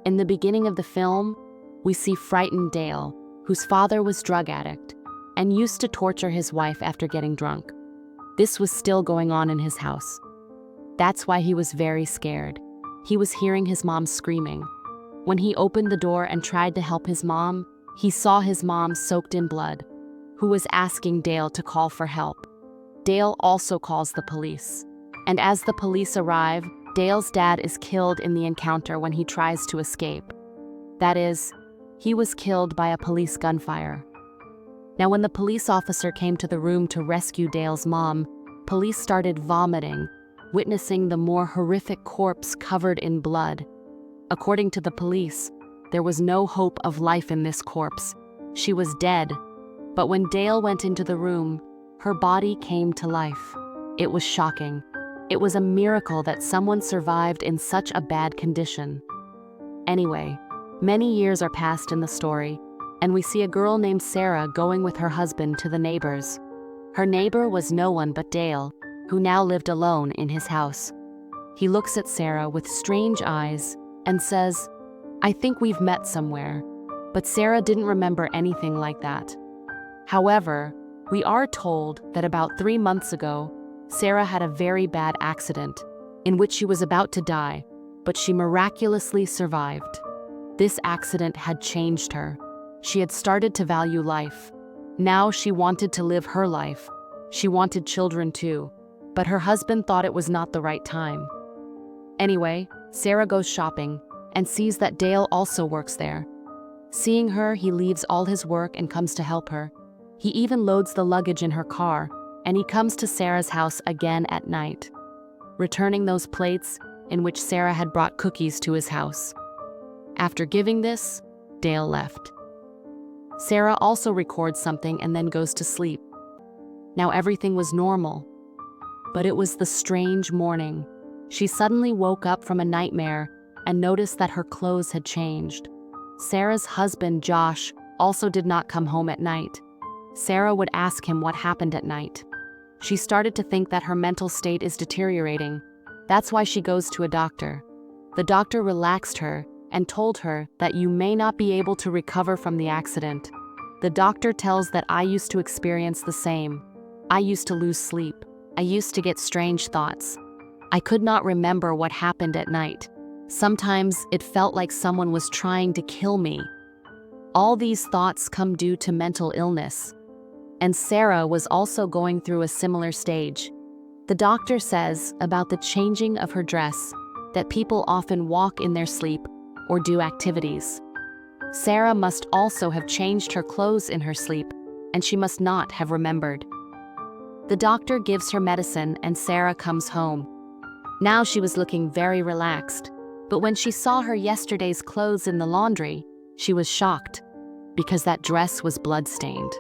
In the beginning of the film, we see frightened Dale, whose father was drug addict and used to torture his wife after getting drunk. This was still going on in his house. That's why he was very scared. He was hearing his mom screaming. When he opened the door and tried to help his mom, he saw his mom soaked in blood, who was asking Dale to call for help. Dale also calls the police. And as the police arrive, Dale's dad is killed in the encounter when he tries to escape. That is, he was killed by a police gunfire. Now, when the police officer came to the room to rescue Dale's mom, police started vomiting, witnessing the more horrific corpse covered in blood. According to the police, there was no hope of life in this corpse. She was dead. But when Dale went into the room, her body came to life. It was shocking. It was a miracle that someone survived in such a bad condition. Anyway, many years are passed in the story, and we see a girl named Sarah going with her husband to the neighbors. Her neighbor was no one but Dale, who now lived alone in his house. He looks at Sarah with strange eyes and says, "I think we've met somewhere." But Sarah didn't remember anything like that. However, we are told that about 3 months ago, Sarah had a very bad accident in which she was about to die, but she miraculously survived. This accident had changed her. She had started to value life. Now she wanted to live her life. She wanted children too, but her husband thought it was not the right time. Anyway, Sarah goes shopping and sees that Dale also works there. Seeing her, he leaves all his work and comes to help her. He even loads the luggage in her car, and he comes to Sarah's house again at night, returning those plates in which Sarah had brought cookies to his house. After giving this, Dale left. Sarah also records something and then goes to sleep. Now everything was normal, but it was the strange morning. She suddenly woke up from a nightmare and noticed that her clothes had changed. Sarah's husband, Josh, also did not come home at night. Sarah would ask him what happened at night. She started to think that her mental state is deteriorating. That's why she goes to a doctor. The doctor relaxed her and told her that you may not be able to recover from the accident. The doctor tells that I used to experience the same. I used to lose sleep. I used to get strange thoughts. I could not remember what happened at night. Sometimes it felt like someone was trying to kill me. All these thoughts come due to mental illness. And Sarah was also going through a similar stage. The doctor says about the changing of her dress that people often walk in their sleep or do activities. Sarah must also have changed her clothes in her sleep, and she must not have remembered. The doctor gives her medicine and Sarah comes home. Now she was looking very relaxed, but when she saw her yesterday's clothes in the laundry, she was shocked because that dress was blood-stained.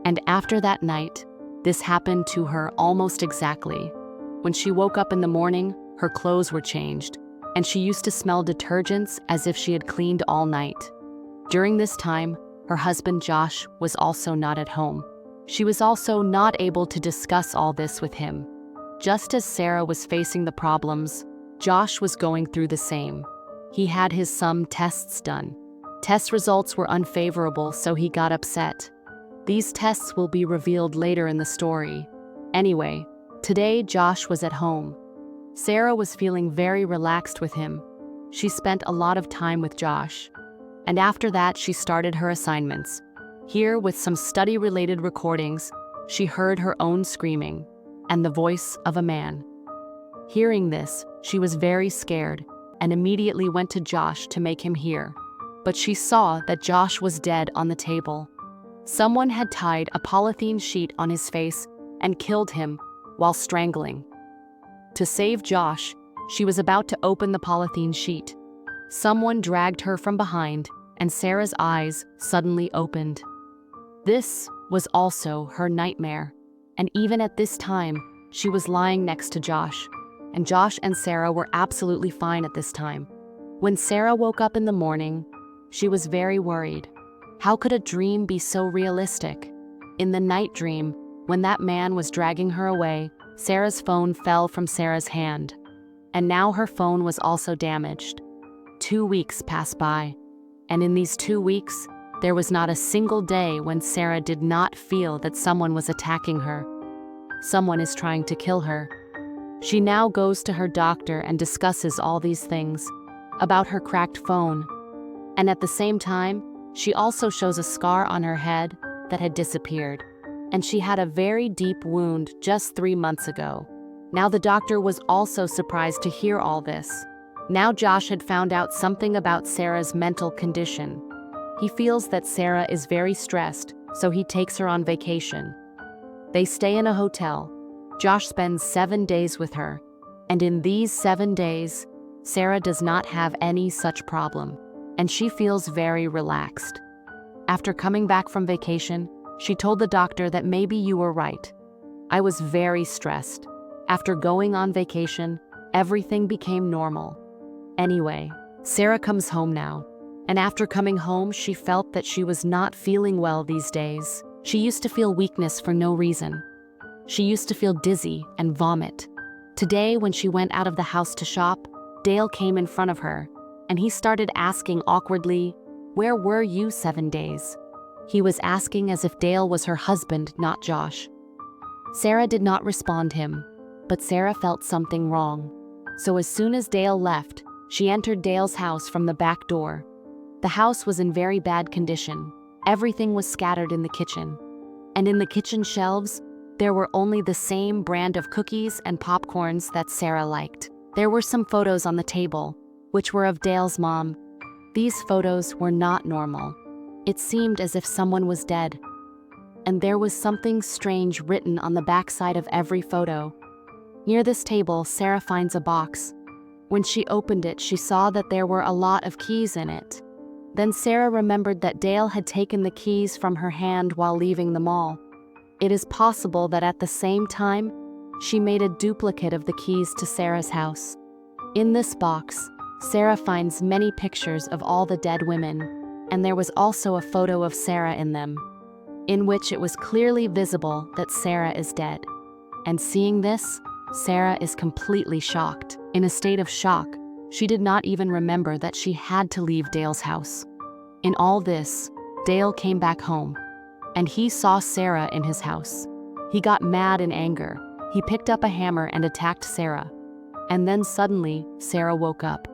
And after that night, this happened to her almost exactly. When she woke up in the morning, her clothes were changed, and she used to smell detergents as if she had cleaned all night. During this time, her husband Josh was also not at home. She was also not able to discuss all this with him. Just as Sarah was facing the problems, Josh was going through the same. He had some tests done. Test results were unfavorable, so he got upset. These tests will be revealed later in the story. Anyway, today Josh was at home. Sarah was feeling very relaxed with him. She spent a lot of time with Josh. And after that, she started her assignments. Here, with some study-related recordings, she heard her own screaming and the voice of a man. Hearing this, she was very scared and immediately went to Josh to make him hear. But she saw that Josh was dead on the table. Someone had tied a polythene sheet on his face and killed him while strangling. To save Josh, she was about to open the polythene sheet. Someone dragged her from behind, and Sarah's eyes suddenly opened. This was also her nightmare, and even at this time, she was lying next to Josh, and Josh and Sarah were absolutely fine at this time. When Sarah woke up in the morning, she was very worried. How could a dream be so realistic? In the night dream, when that man was dragging her away, Sarah's phone fell from Sarah's hand, and now her phone was also damaged. 2 weeks pass by, and in these 2 weeks, there was not a single day when Sarah did not feel that someone was attacking her. Someone is trying to kill her. She now goes to her doctor and discusses all these things, about her cracked phone. And at the same time, she also shows a scar on her head that had disappeared. And she had a very deep wound just 3 months ago. Now the doctor was also surprised to hear all this. Now Josh had found out something about Sarah's mental condition. He feels that Sarah is very stressed, so he takes her on vacation. They stay in a hotel. Josh spends 7 days with her, and in these 7 days, Sarah does not have any such problem, and she feels very relaxed. After coming back from vacation, she told the doctor that maybe you were right. I was very stressed. After going on vacation, everything became normal. Anyway, Sarah comes home now, and after coming home, she felt that she was not feeling well these days. She used to feel weakness for no reason. She used to feel dizzy and vomit. Today, when she went out of the house to shop, Dale came in front of her, and he started asking awkwardly, "Where were you 7 days?" He was asking as if Dale was her husband, not Josh. Sarah did not respond him, but Sarah felt something wrong. So as soon as Dale left, she entered Dale's house from the back door. The house was in very bad condition. Everything was scattered in the kitchen. And in the kitchen shelves, there were only the same brand of cookies and popcorns that Sarah liked. There were some photos on the table, which were of Dale's mom. These photos were not normal. It seemed as if someone was dead. And there was something strange written on the backside of every photo. Near this table, Sarah finds a box. When she opened it, she saw that there were a lot of keys in it. Then Sarah remembered that Dale had taken the keys from her hand while leaving the mall. It is possible that at the same time, she made a duplicate of the keys to Sarah's house. In this box, Sarah finds many pictures of all the dead women, and there was also a photo of Sarah in them, in which it was clearly visible that Sarah is dead. And seeing this, Sarah is completely shocked. In a state of shock, she did not even remember that she had to leave Dale's house. In all this, Dale came back home, and he saw Sarah in his house. He got mad in anger. He picked up a hammer and attacked Sarah. And then suddenly, Sarah woke up,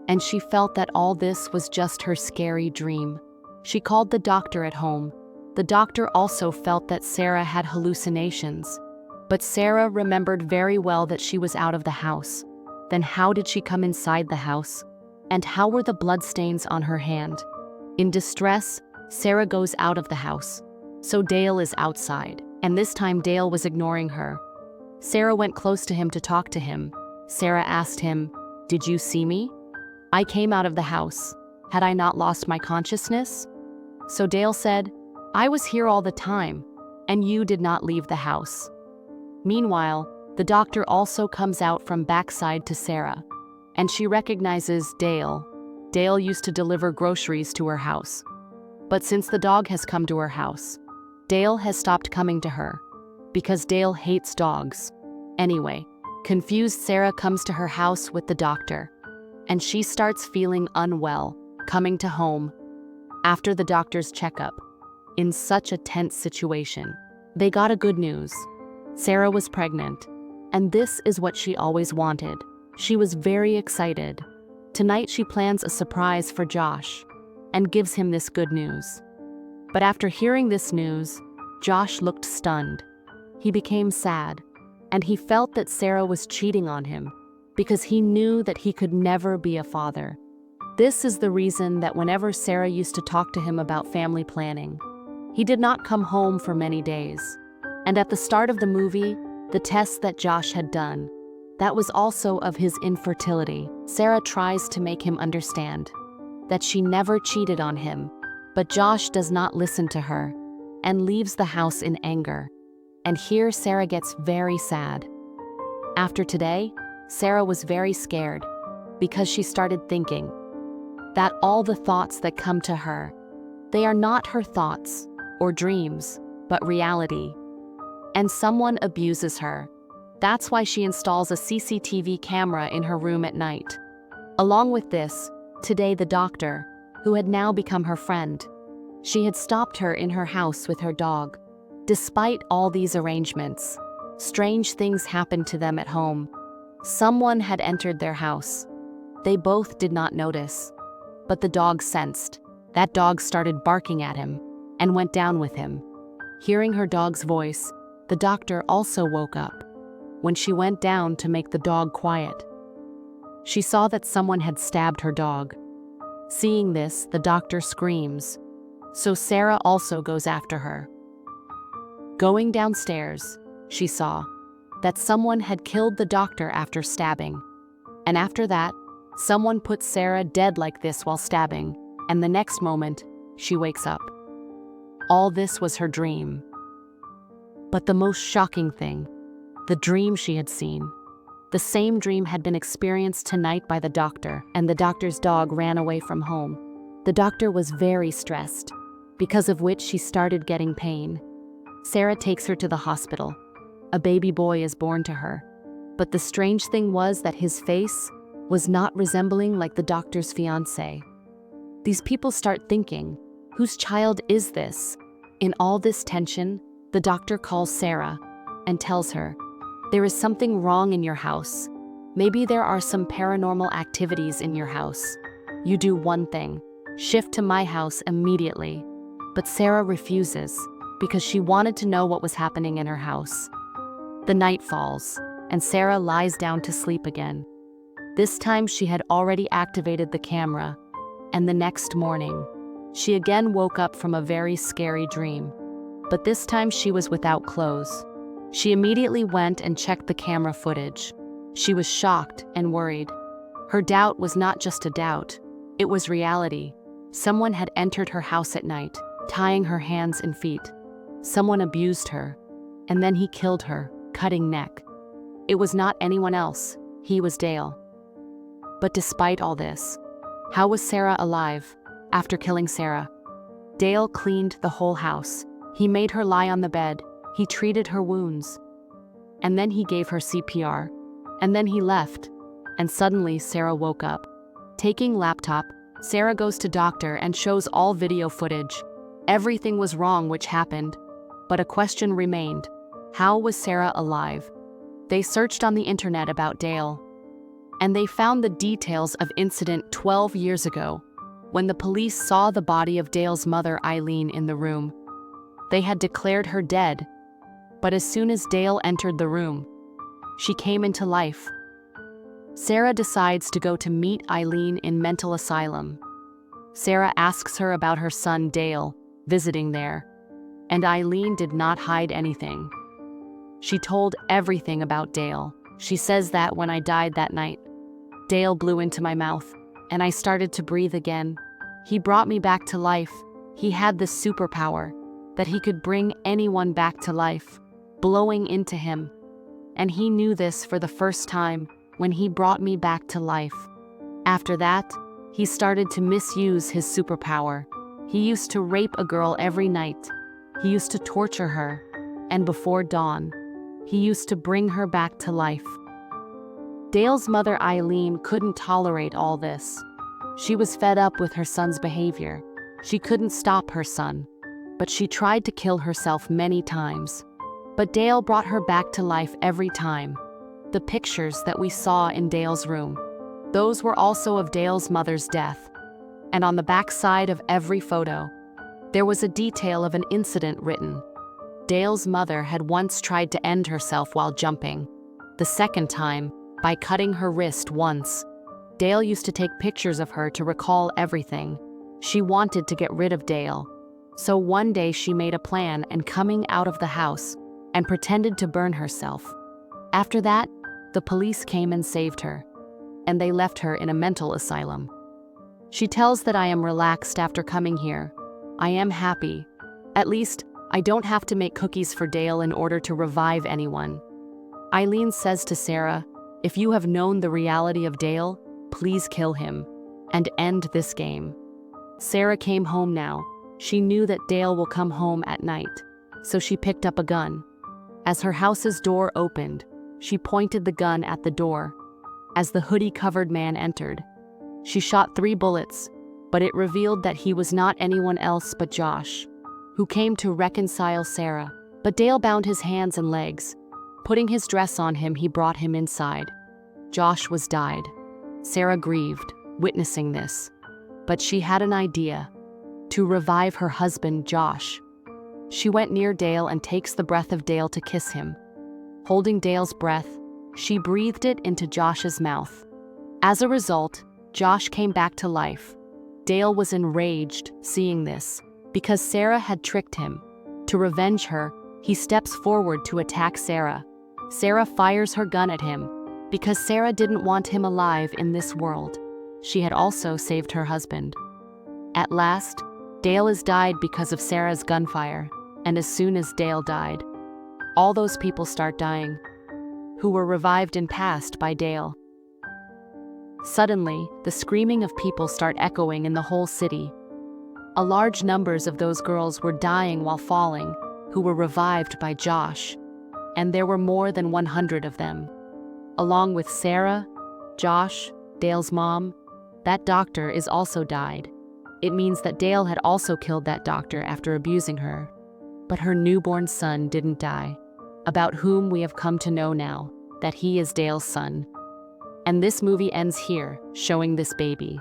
and she felt that all this was just her scary dream. She called the doctor at home. The doctor also felt that Sarah had hallucinations. But Sarah remembered very well that she was out of the house. Then how did she come inside the house? And how were the bloodstains on her hand? In distress, Sarah goes out of the house. So Dale is outside, and this time Dale was ignoring her. Sarah went close to him to talk to him. Sarah asked him, "Did you see me? I came out of the house. Had I not lost my consciousness?" So Dale said, "I was here all the time, and you did not leave the house." Meanwhile, the doctor also comes out from backside to Sarah, and she recognizes Dale. Dale used to deliver groceries to her house. But since the dog has come to her house, Dale has stopped coming to her, because Dale hates dogs. Anyway, confused Sarah comes to her house with the doctor, and she starts feeling unwell, coming to home. After the doctor's checkup, in such a tense situation, they got a good news. Sarah was pregnant, and this is what she always wanted. She was very excited. Tonight she plans a surprise for Josh and gives him this good news. But after hearing this news, Josh looked stunned. He became sad, and he felt that Sarah was cheating on him because he knew that he could never be a father. This is the reason that whenever Sarah used to talk to him about family planning, he did not come home for many days. And at the start of the movie, the test that Josh had done, that was also of his infertility. Sarah tries to make him understand that she never cheated on him, but Josh does not listen to her and leaves the house in anger. And here Sarah gets very sad. After today, Sarah was very scared because she started thinking that all the thoughts that come to her, they are not her thoughts or dreams, but reality. And someone abuses her. That's why she installs a CCTV camera in her room at night. Along with this, Today, the doctor, who had now become her friend, she had stopped her in her house with her dog. Despite all these arrangements, strange things happened to them at home. Someone had entered their house. They both did not notice, but the dog sensed. That dog started barking at him and went down with him. Hearing her dog's voice, the doctor also woke up. When she went down to make the dog quiet, she saw that someone had stabbed her dog. Seeing this, the doctor screams. So Sarah also goes after her. Going downstairs, she saw that someone had killed the doctor after stabbing. And after that, someone put Sarah dead like this while stabbing, and the next moment, she wakes up. All this was her dream. But the most shocking thing, the dream she had seen. The same dream had been experienced tonight by the doctor, and the doctor's dog ran away from home. The doctor was very stressed, because of which she started getting pain. Sarah takes her to the hospital. A baby boy is born to her. But the strange thing was that his face was not resembling like the doctor's fiancé. These people start thinking, whose child is this? In all this tension, the doctor calls Sarah and tells her, there is something wrong in your house. Maybe there are some paranormal activities in your house. You do one thing, shift to my house immediately. But Sarah refuses because she wanted to know what was happening in her house. The night falls, and Sarah lies down to sleep again. This time she had already activated the camera, and the next morning, she again woke up from a very scary dream. But this time she was without clothes. She immediately went and checked the camera footage. She was shocked and worried. Her doubt was not just a doubt, it was reality. Someone had entered her house at night, tying her hands and feet. Someone abused her, and then he killed her, cutting neck. It was not anyone else, he was Dale. But despite all this, how was Sarah alive after killing Sarah? Dale cleaned the whole house. He made her lie on the bed. He treated her wounds. And then he gave her CPR. And then he left. And suddenly Sarah woke up. Taking laptop, Sarah goes to doctor and shows all video footage. Everything was wrong which happened. But a question remained. How was Sarah alive? They searched on the internet about Dale. And they found the details of incident 12 years ago, when the police saw the body of Dale's mother Eileen in the room. They had declared her dead. But as soon as Dale entered the room, she came into life. Sarah decides to go to meet Eileen in mental asylum. Sarah asks her about her son Dale, visiting there, and Eileen did not hide anything. She told everything about Dale. She says that when I died that night, Dale blew into my mouth, and I started to breathe again. He brought me back to life. He had this superpower, that he could bring anyone back to life, blowing into him. And he knew this for the first time when he brought me back to life. After that, he started to misuse his superpower. He used to rape a girl every night. He used to torture her. And before dawn, he used to bring her back to life. Dale's mother Eileen couldn't tolerate all this. She was fed up with her son's behavior. She couldn't stop her son, but she tried to kill herself many times. But Dale brought her back to life every time. The pictures that we saw in Dale's room, those were also of Dale's mother's death. And on the back side of every photo, there was a detail of an incident written. Dale's mother had once tried to end herself while jumping. The second time, by cutting her wrist once. Dale used to take pictures of her to recall everything. She wanted to get rid of Dale. So one day she made a plan and coming out of the house and pretended to burn herself. After that, the police came and saved her, and they left her in a mental asylum. She tells that I am relaxed after coming here. I am happy. At least, I don't have to make cookies for Dale in order to revive anyone. Eileen says to Sarah, if you have known the reality of Dale, please kill him and end this game. Sarah came home now. She knew that Dale will come home at night, so she picked up a gun. As her house's door opened, she pointed the gun at the door. As the hoodie-covered man entered, She shot 3 bullets, but it revealed that he was not anyone else but Josh, who came to reconcile Sarah. But Dale bound his hands and legs. Putting his dress on him, he brought him inside. Josh was died. Sarah grieved, witnessing this. But she had an idea: to revive her husband, Josh. She went near Dale and takes the breath of Dale to kiss him. Holding Dale's breath, she breathed it into Josh's mouth. As a result, Josh came back to life. Dale was enraged seeing this, because Sarah had tricked him. To revenge her, he steps forward to attack Sarah. Sarah fires her gun at him, because Sarah didn't want him alive in this world. She had also saved her husband. At last, Dale is died because of Sarah's gunfire, and as soon as Dale died, all those people start dying, who were revived and passed by Dale. Suddenly, the screaming of people start echoing in the whole city. A large numbers of those girls were dying while falling, who were revived by Josh, and there were more than 100 of them. Along with Sarah, Josh, Dale's mom, that doctor is also died. It means that Dale had also killed that doctor after abusing her. But her newborn son didn't die, about whom we have come to know now, that he is Dale's son. And this movie ends here, showing this baby.